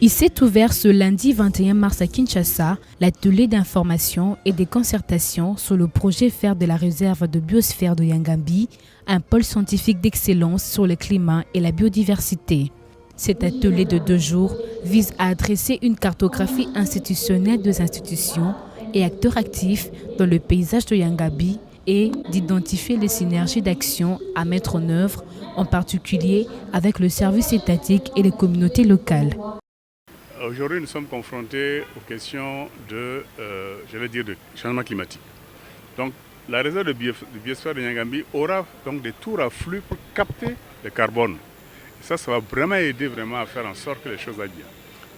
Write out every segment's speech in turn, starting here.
Il s'est ouvert ce lundi 21 mars à Kinshasa, l'atelier d'information et de concertation sur le projet faire de la réserve de biosphère de Yangambi un pôle scientifique d'excellence sur le climat et la biodiversité. Cet atelier de 2 jours vise à adresser une cartographie institutionnelle des institutions et acteurs actifs dans le paysage de Yangambi et d'identifier les synergies d'action à mettre en œuvre, en particulier avec le service étatique et les communautés locales. Aujourd'hui, nous sommes confrontés aux questions de changement climatique. Donc, la réserve de biosphère de Yangambi aura donc des tours à flux pour capter le carbone. Et ça va vraiment aider à faire en sorte que les choses aillent bien.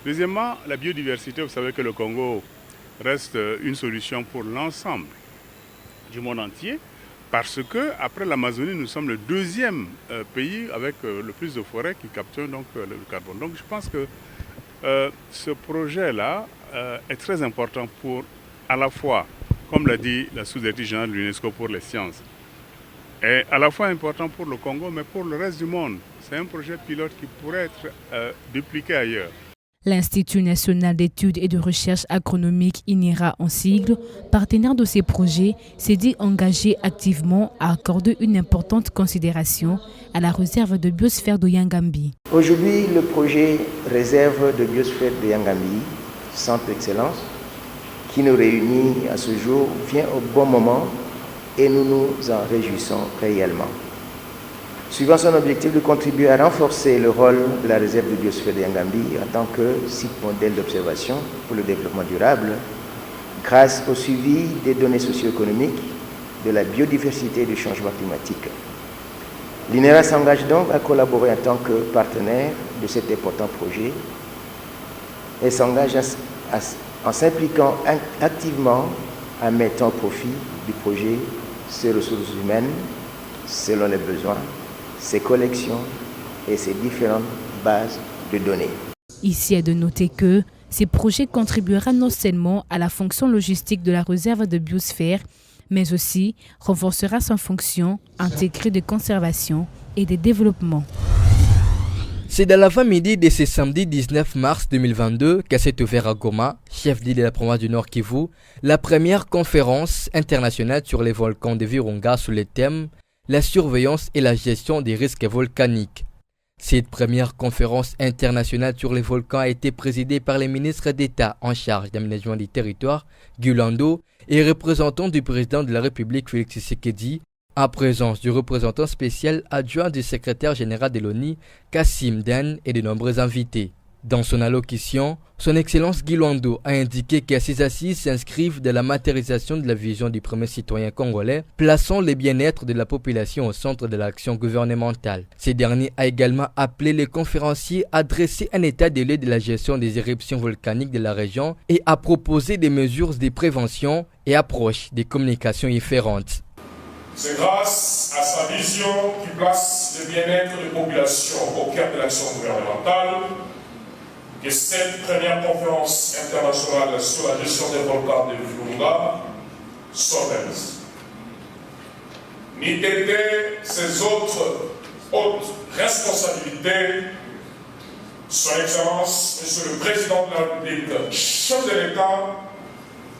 Deuxièmement, la biodiversité, vous savez que le Congo reste une solution pour l'ensemble du monde entier, parce que après l'Amazonie, nous sommes le 2e pays avec le plus de forêts qui capturent donc le carbone. Donc, je pense que ce projet-là est très important pour, à la fois, comme l'a dit la sous-directrice générale de l'UNESCO pour les sciences, est à la fois important pour le Congo, mais pour le reste du monde. C'est un projet pilote qui pourrait être dupliqué ailleurs. L'Institut national d'études et de recherche agronomique INERA en sigle, partenaire de ces projets, s'est dit engagé activement à accorder une importante considération à la réserve de biosphère de Yangambi. Aujourd'hui, le projet réserve de biosphère de Yangambi, centre d'excellence, qui nous réunit à ce jour, vient au bon moment et nous nous en réjouissons réellement. Suivant son objectif de contribuer à renforcer le rôle de la réserve de biosphère de Yangambi en tant que site modèle d'observation pour le développement durable, grâce au suivi des données socio-économiques, de la biodiversité et du changement climatique. L'INERA s'engage donc à collaborer en tant que partenaire de cet important projet et s'engage en s'impliquant activement à mettre en profit du projet ses ressources humaines selon les besoins, ses collections et ses différentes bases de données. Ici est de noter que ces projets contribueront non seulement à la fonction logistique de la réserve de biosphère, mais aussi renforcera sa fonction intégrée de conservation et de développement. C'est dans l'avant-midi de ce samedi 19 mars 2022 qu'a s'est ouvert à Goma, chef-lieu de la province du Nord Kivu, la première conférence internationale sur les volcans de Virunga sous le thème « La surveillance et la gestion des risques volcaniques ». Cette première conférence internationale sur les volcans a été présidée par les ministres d'État en charge d'aménagement du territoire, Guy Lando, et représentant du président de la République Félix Tshisekedi, en présence du représentant spécial adjoint du secrétaire général de l'ONU, Kassim Den, et de nombreux invités. Dans son allocution, son Excellence Guy Lando a indiqué que ces assises s'inscrivent dans la matérialisation de la vision du premier citoyen congolais, plaçant le bien-être de la population au centre de l'action gouvernementale. Ce dernier a également appelé les conférenciers à dresser un état des lieux de la gestion des éruptions volcaniques de la région et à proposer des mesures de prévention et approches des communications différentes. C'est grâce à sa vision qui place le bien-être des populations au cœur de l'action gouvernementale que cette première conférence internationale sur la gestion des volcans de Virunga s'organise. Ni d'aider ses autres hautes responsabilités, Son Excellence, Monsieur le Président de la République, chef de l'État,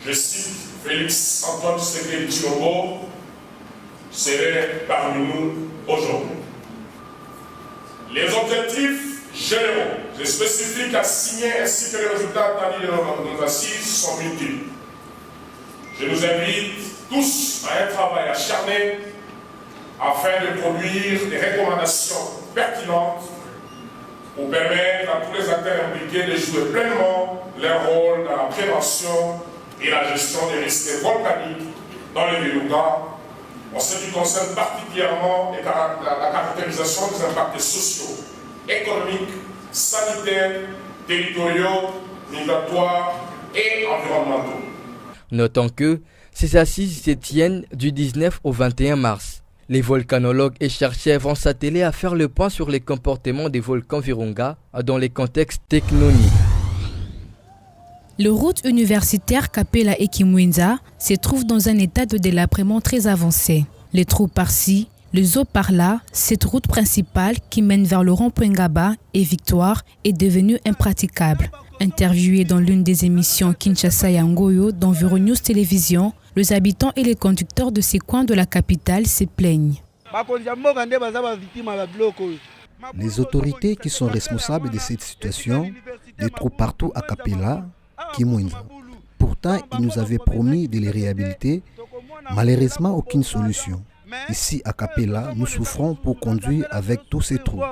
je cite Félix Antoine Tshisekedi Tshilombo, serait parmi nous aujourd'hui. Les objectifs généraux et spécifiques à signer ainsi que les résultats attendus de nos assises sont multiples. Je nous invite tous à un travail acharné afin de produire des recommandations pertinentes pour permettre à tous les acteurs impliqués de jouer pleinement leur rôle dans la prévention et la gestion des risques volcaniques dans le Virunga, en ce qui concerne particulièrement la caractérisation des impacts sociaux, économiques, sanitaires, territoriaux, migratoires et environnementaux. Notons que ces assises se tiennent du 19 au 21 mars. Les volcanologues et chercheurs vont s'atteler à faire le point sur les comportements des volcans Virunga dans les contextes tectoniques. Le route universitaire Kapela-Ekimwenza se trouve dans un état de délabrement très avancé. Les trous par-ci, Le zoo par là, cette route principale qui mène vers le rond-point Ngaba et Victoire est devenue impraticable. Interviewés dans l'une des émissions Kinshasa et Angoyo d'Environews Télévision, les habitants et les conducteurs de ces coins de la capitale se plaignent. Les autorités qui sont responsables de cette situation, des trous partout à Kapela, Kimwenza. Pourtant, ils nous avaient promis de les réhabiliter. Malheureusement, aucune solution. Ici à Kapela, nous souffrons pour conduire avec tous ces trous.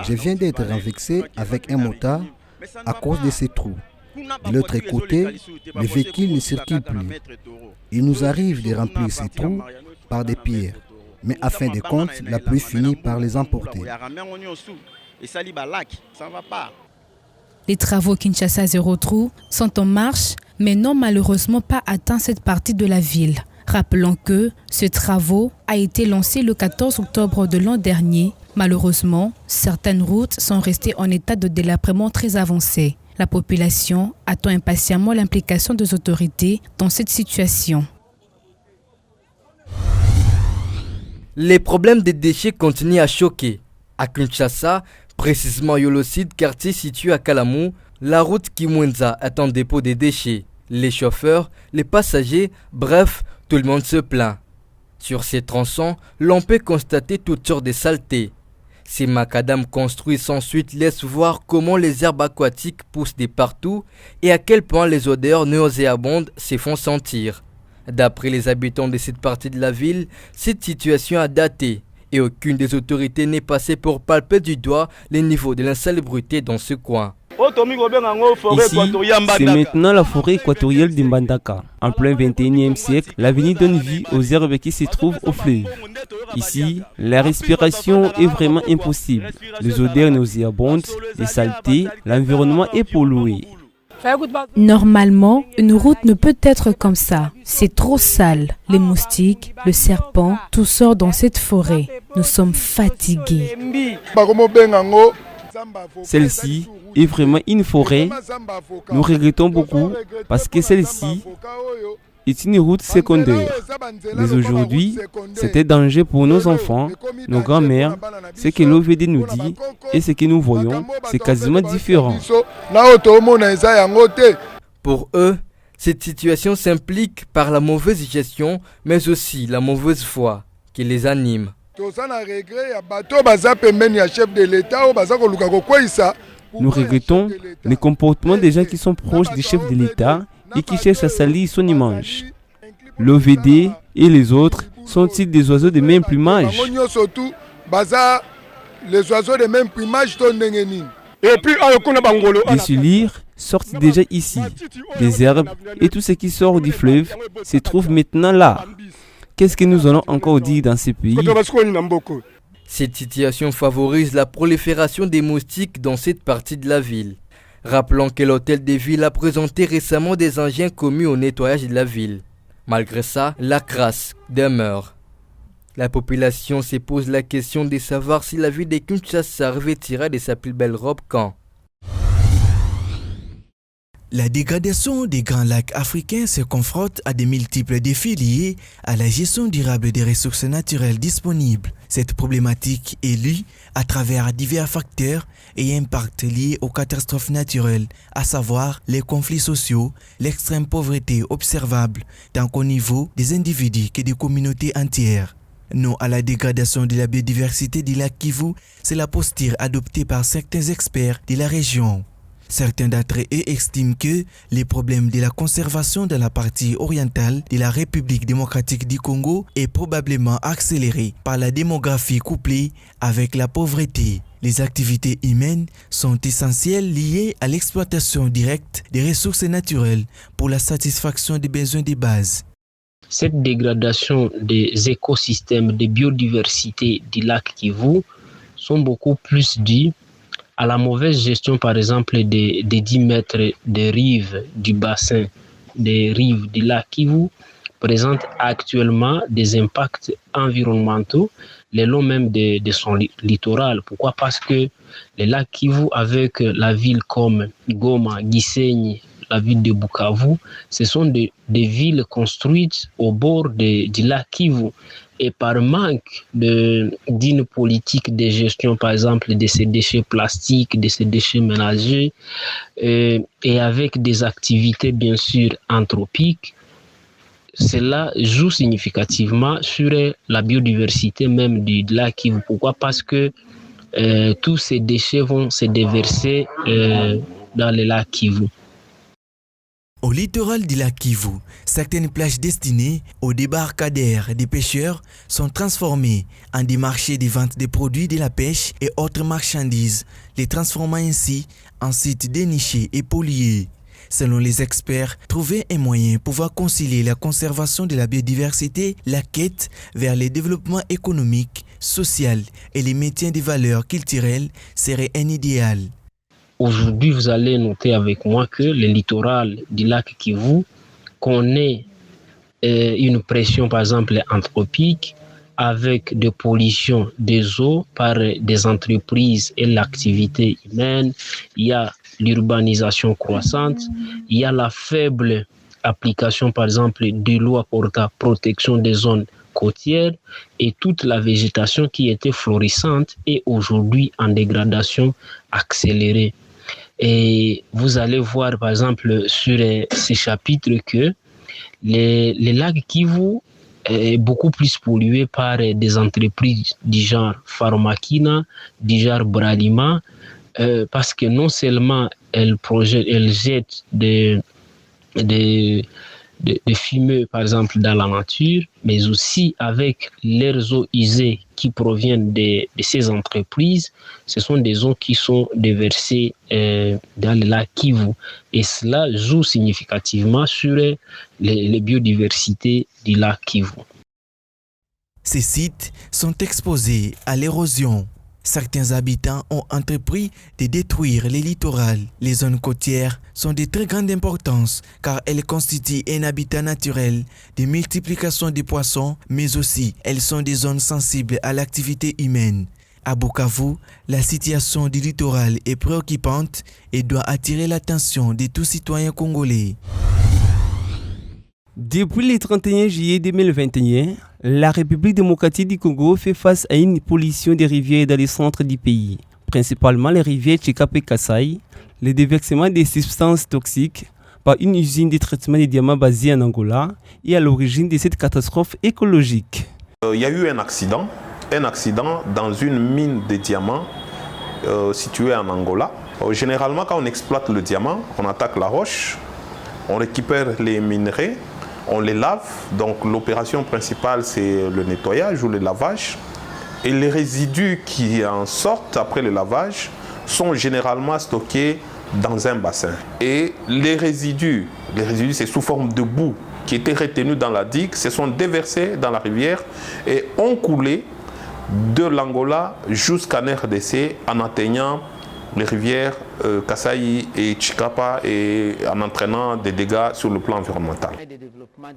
Je viens d'être renversé avec un motard à cause de ces trous. De l'autre côté, les véhicules ne circulent plus. Il nous arrive de remplir ces trous par des pierres. Mais à fin de compte, la pluie finit par les emporter. Les travaux Kinshasa Zéro Trou sont en marche, mais n'ont malheureusement pas atteint cette partie de la ville. Rappelons que ce travaux a été lancé le 14 octobre de l'an dernier. Malheureusement, certaines routes sont restées en état de délabrement très avancé. La population attend impatiemment l'implication des autorités dans cette situation. Les problèmes des déchets continuent à choquer. À Kinshasa, précisément Yolocide, quartier situé à Kalamou, la route Kimwenza est en dépôt des déchets. Les chauffeurs, les passagers, bref, tout le monde se plaint. Sur ces tronçons, l'on peut constater toutes sortes de saletés. Ces macadams construits sans suite laissent voir comment les herbes aquatiques poussent de partout et à quel point les odeurs nauséabondes se font sentir. D'après les habitants de cette partie de la ville, cette situation a daté et aucune des autorités n'est passée pour palper du doigt les niveaux de l'insalubrité dans ce coin. Ici, c'est maintenant la forêt équatoriale d'Imbandaka. En plein 21e siècle, l'avenue donne vie aux herbes qui se trouvent au fleuve. Ici, la respiration est vraiment impossible. Les odeurs nauséabondes, les saletés, l'environnement est pollué. Normalement, une route ne peut être comme ça. C'est trop sale. Les moustiques, le serpent, tout sort dans cette forêt. Nous sommes fatigués. Celle-ci est vraiment une forêt. Nous regrettons beaucoup parce que celle-ci est une route secondaire. Mais aujourd'hui, c'est un danger pour nos enfants, nos grands-mères. Ce que l'OVD nous dit et ce que nous voyons, c'est quasiment différent. Pour eux, cette situation s'implique par la mauvaise gestion, mais aussi la mauvaise foi qui les anime. Nous regrettons les comportements des gens qui sont proches du chef de l'État et qui cherchent à salir son image. L'OVD et les autres sont-ils des oiseaux de même plumage? Des sulires sortent déjà ici. Des herbes et tout ce qui sort du fleuve se trouve maintenant là. Qu'est-ce que nous allons encore dire dans ce pays? Cette situation favorise la prolifération des moustiques dans cette partie de la ville. Rappelons que l'hôtel de ville a présenté récemment des engins commis au nettoyage de la ville. Malgré ça, la crasse demeure. La population se pose la question de savoir si la ville de Kinshasa revêtira de sa plus belle robe quand. La dégradation des grands lacs africains se confronte à de multiples défis liés à la gestion durable des ressources naturelles disponibles. Cette problématique est lue à travers divers facteurs et impacts liés aux catastrophes naturelles, à savoir les conflits sociaux, l'extrême pauvreté observable, tant qu'au niveau des individus que des communautés entières. Non à la dégradation de la biodiversité du lac Kivu, c'est la posture adoptée par certains experts de la région. Certains d'entre eux estiment que les problèmes de la conservation de la partie orientale de la République démocratique du Congo est probablement accéléré par la démographie couplée avec la pauvreté. Les activités humaines sont essentielles liées à l'exploitation directe des ressources naturelles pour la satisfaction des besoins de base. Cette dégradation des écosystèmes de biodiversité du lac Kivu sont beaucoup plus dues à la mauvaise gestion, par exemple, des 10 mètres de rives du bassin des rives du lac Kivu, présente actuellement des impacts environnementaux le long même de son littoral. Pourquoi? Parce que le lac Kivu, avec la ville comme Goma, Gisenyi, la ville de Bukavu, ce sont des villes construites au bord du lac Kivu. Et par manque d'une politique de gestion, par exemple, de ces déchets plastiques, de ces déchets ménagers, et avec des activités, bien sûr, anthropiques, cela joue significativement sur la biodiversité même du lac Kivu. Pourquoi? Parce que tous ces déchets vont se déverser dans le lac Kivu. Au littoral du lac Kivu, certaines plages destinées aux débarcadères des pêcheurs sont transformées en des marchés de vente des produits de la pêche et autres marchandises, les transformant ainsi en sites dénichés et pollués. Selon les experts, trouver un moyen pour pouvoir concilier la conservation de la biodiversité, la quête vers le développement économique, social et le maintien des valeurs culturelles serait un idéal. Aujourd'hui, vous allez noter avec moi que le littoral du lac Kivu connaît une pression, par exemple, anthropique, avec des pollutions des eaux par des entreprises et l'activité humaine. Il y a l'urbanisation croissante, il y a la faible application, par exemple, des lois portant protection des zones côtières et toute la végétation qui était florissante est aujourd'hui en dégradation accélérée. Et vous allez voir, par exemple, sur ces chapitres que le lac Kivu est beaucoup plus pollué par des entreprises du genre Pharmakina, du genre Bralima, parce que non seulement elles jettent des fumées, par exemple, dans la nature, mais aussi avec leurs eaux usées qui proviennent de ces entreprises, ce sont des eaux qui sont déversées dans le lac Kivu. Et cela joue significativement sur les biodiversités du lac Kivu. Ces sites sont exposés à l'érosion. Certains habitants ont entrepris de détruire les littoraux. Les zones côtières sont de très grande importance car elles constituent un habitat naturel de multiplication des poissons, mais aussi elles sont des zones sensibles à l'activité humaine. À Bukavu, la situation du littoral est préoccupante et doit attirer l'attention de tous citoyens congolais. Depuis le 31 juillet 2021, la République démocratique du Congo fait face à une pollution des rivières dans le centre du pays, principalement les rivières Tchikapa et Kasaï, le déversement des substances toxiques par une usine de traitement des diamants basée en Angola et à l'origine de cette catastrophe écologique. Il y a eu un accident dans une mine de diamants située en Angola. Généralement, quand on exploite le diamant, on attaque la roche, on récupère les minerais, on les lave, donc l'opération principale c'est le nettoyage ou le lavage. Et les résidus qui en sortent après le lavage sont généralement stockés dans un bassin. Et les résidus c'est sous forme de boue qui étaient retenus dans la digue, se sont déversés dans la rivière et ont coulé de l'Angola jusqu'en RDC en atteignant les rivières Kasaï et Tchikapa et en entraînant des dégâts sur le plan environnemental.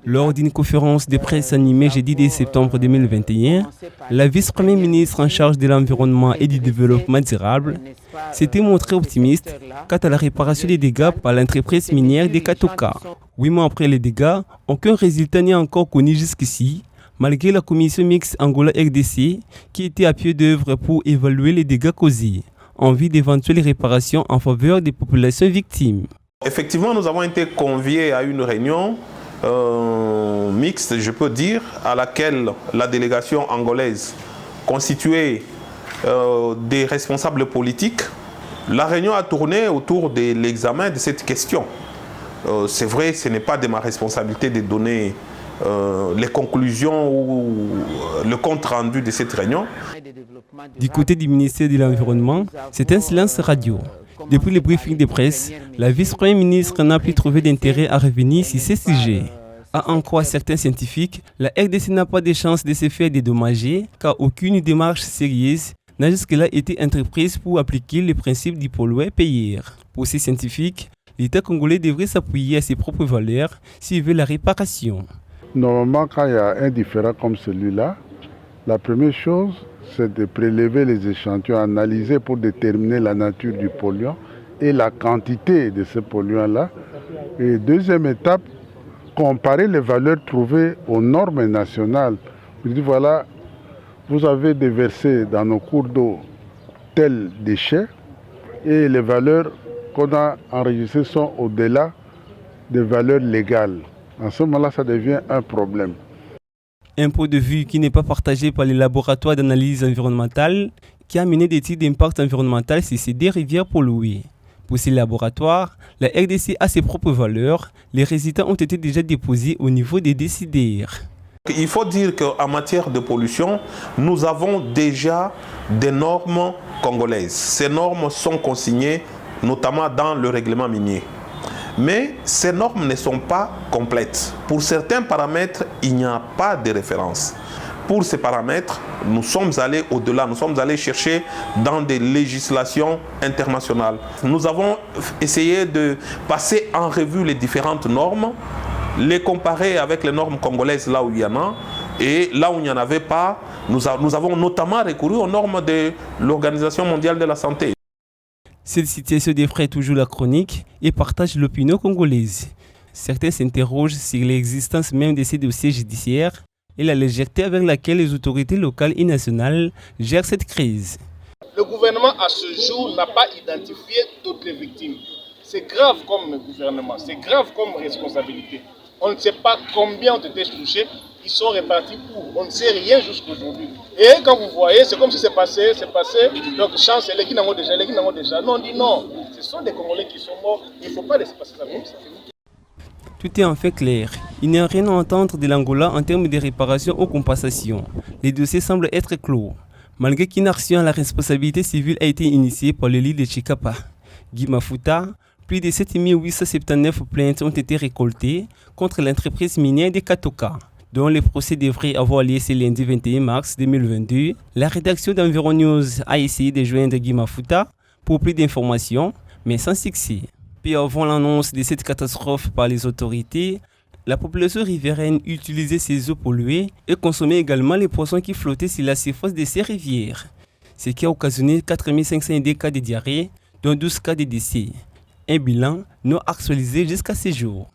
Lors d'une conférence de presse animée jeudi 10 septembre 2021, la vice-première ministre en charge de l'environnement et du développement durable s'était montrée optimiste quant à la réparation des dégâts par l'entreprise minière de Katoka. 8 mois après les dégâts, aucun résultat n'est encore connu jusqu'ici, malgré la commission mixte Angola-RDC qui était à pied d'œuvre pour évaluer les dégâts causés, en vue d'éventuelles réparations en faveur des populations victimes. Effectivement, nous avons été conviés à une réunion mixte, je peux dire, à laquelle la délégation angolaise constituée des responsables politiques. La réunion a tourné autour de l'examen de cette question. C'est vrai, ce n'est pas de ma responsabilité de donner les conclusions ou le compte rendu de cette réunion. Du côté du ministère de l'Environnement, c'est un silence radio. Depuis le briefing de presse, la vice-première ministre n'a plus trouvé d'intérêt à revenir sur ces sujets. À en croire certains scientifiques, la RDC n'a pas de chance de se faire dédommager car aucune démarche sérieuse n'a jusque-là été entreprise pour appliquer le principe du pollueur-payeur. Pour ces scientifiques, l'État congolais devrait s'appuyer à ses propres valeurs s'il veut la réparation. Normalement, quand il y a un différend comme celui-là, la première chose, c'est de prélever les échantillons, analyser pour déterminer la nature du polluant et la quantité de ce polluant-là Et deuxième étape, comparer les valeurs trouvées aux normes nationales. Vous dites voilà, vous avez déversé dans nos cours d'eau tels déchets et les valeurs qu'on a enregistrées sont au-delà des valeurs légales. En ce moment-là, ça devient un problème. Un point de vue qui n'est pas partagé par les laboratoires d'analyse environnementale qui a mené des études d'impact environnemental sur ces deux rivières polluées. Pour ces laboratoires, la RDC a ses propres valeurs. Les résultats ont été déjà déposés au niveau des décideurs. Il faut dire qu'en matière de pollution, nous avons déjà des normes congolaises. Ces normes sont consignées notamment dans le règlement minier. Mais ces normes ne sont pas complètes. Pour certains paramètres, il n'y a pas de référence. Pour ces paramètres, nous sommes allés au-delà, nous sommes allés chercher dans des législations internationales. Nous avons essayé de passer en revue les différentes normes, les comparer avec les normes congolaises là où il y en a, et là où il n'y en avait pas, nous avons notamment recouru aux normes de l'Organisation mondiale de la santé. Cette situation défraie toujours la chronique et partage l'opinion congolaise. Certains s'interrogent sur l'existence même de ces dossiers judiciaires et la légèreté avec laquelle les autorités locales et nationales gèrent cette crise. Le gouvernement, à ce jour, n'a pas identifié toutes les victimes. C'est grave comme gouvernement, c'est grave comme responsabilité. On ne sait pas combien ont été touchés, ils sont répartis où. On ne sait rien jusqu'aujourd'hui. Et quand vous voyez, c'est comme si c'est passé, donc chance, les qui n'ont déjà. Non, on dit non, ce sont des Congolais qui sont morts, il ne faut pas laisser passer ça comme ça. Tout est en fait clair. Il n'y a rien à entendre de l'Angola en termes de réparation ou compensation. Les dossiers semblent être clos, malgré qu'une action à la responsabilité civile a été initiée par le lit de Chikapa. Guy Mafuta, plus de 7879 plaintes ont été récoltées contre l'entreprise minière de Katoka, dont le procès devrait avoir lieu ce lundi 21 mars 2022. La rédaction d'Environ News a essayé de joindre Guy Mafuta pour plus d'informations, mais sans succès. Puis avant l'annonce de cette catastrophe par les autorités, la population riveraine utilisait ces eaux polluées et consommait également les poissons qui flottaient sur la surface de ces rivières, ce qui a occasionné 4502 cas de diarrhée, dont 12 cas de décès. Un bilan non actualisé jusqu'à ce jour.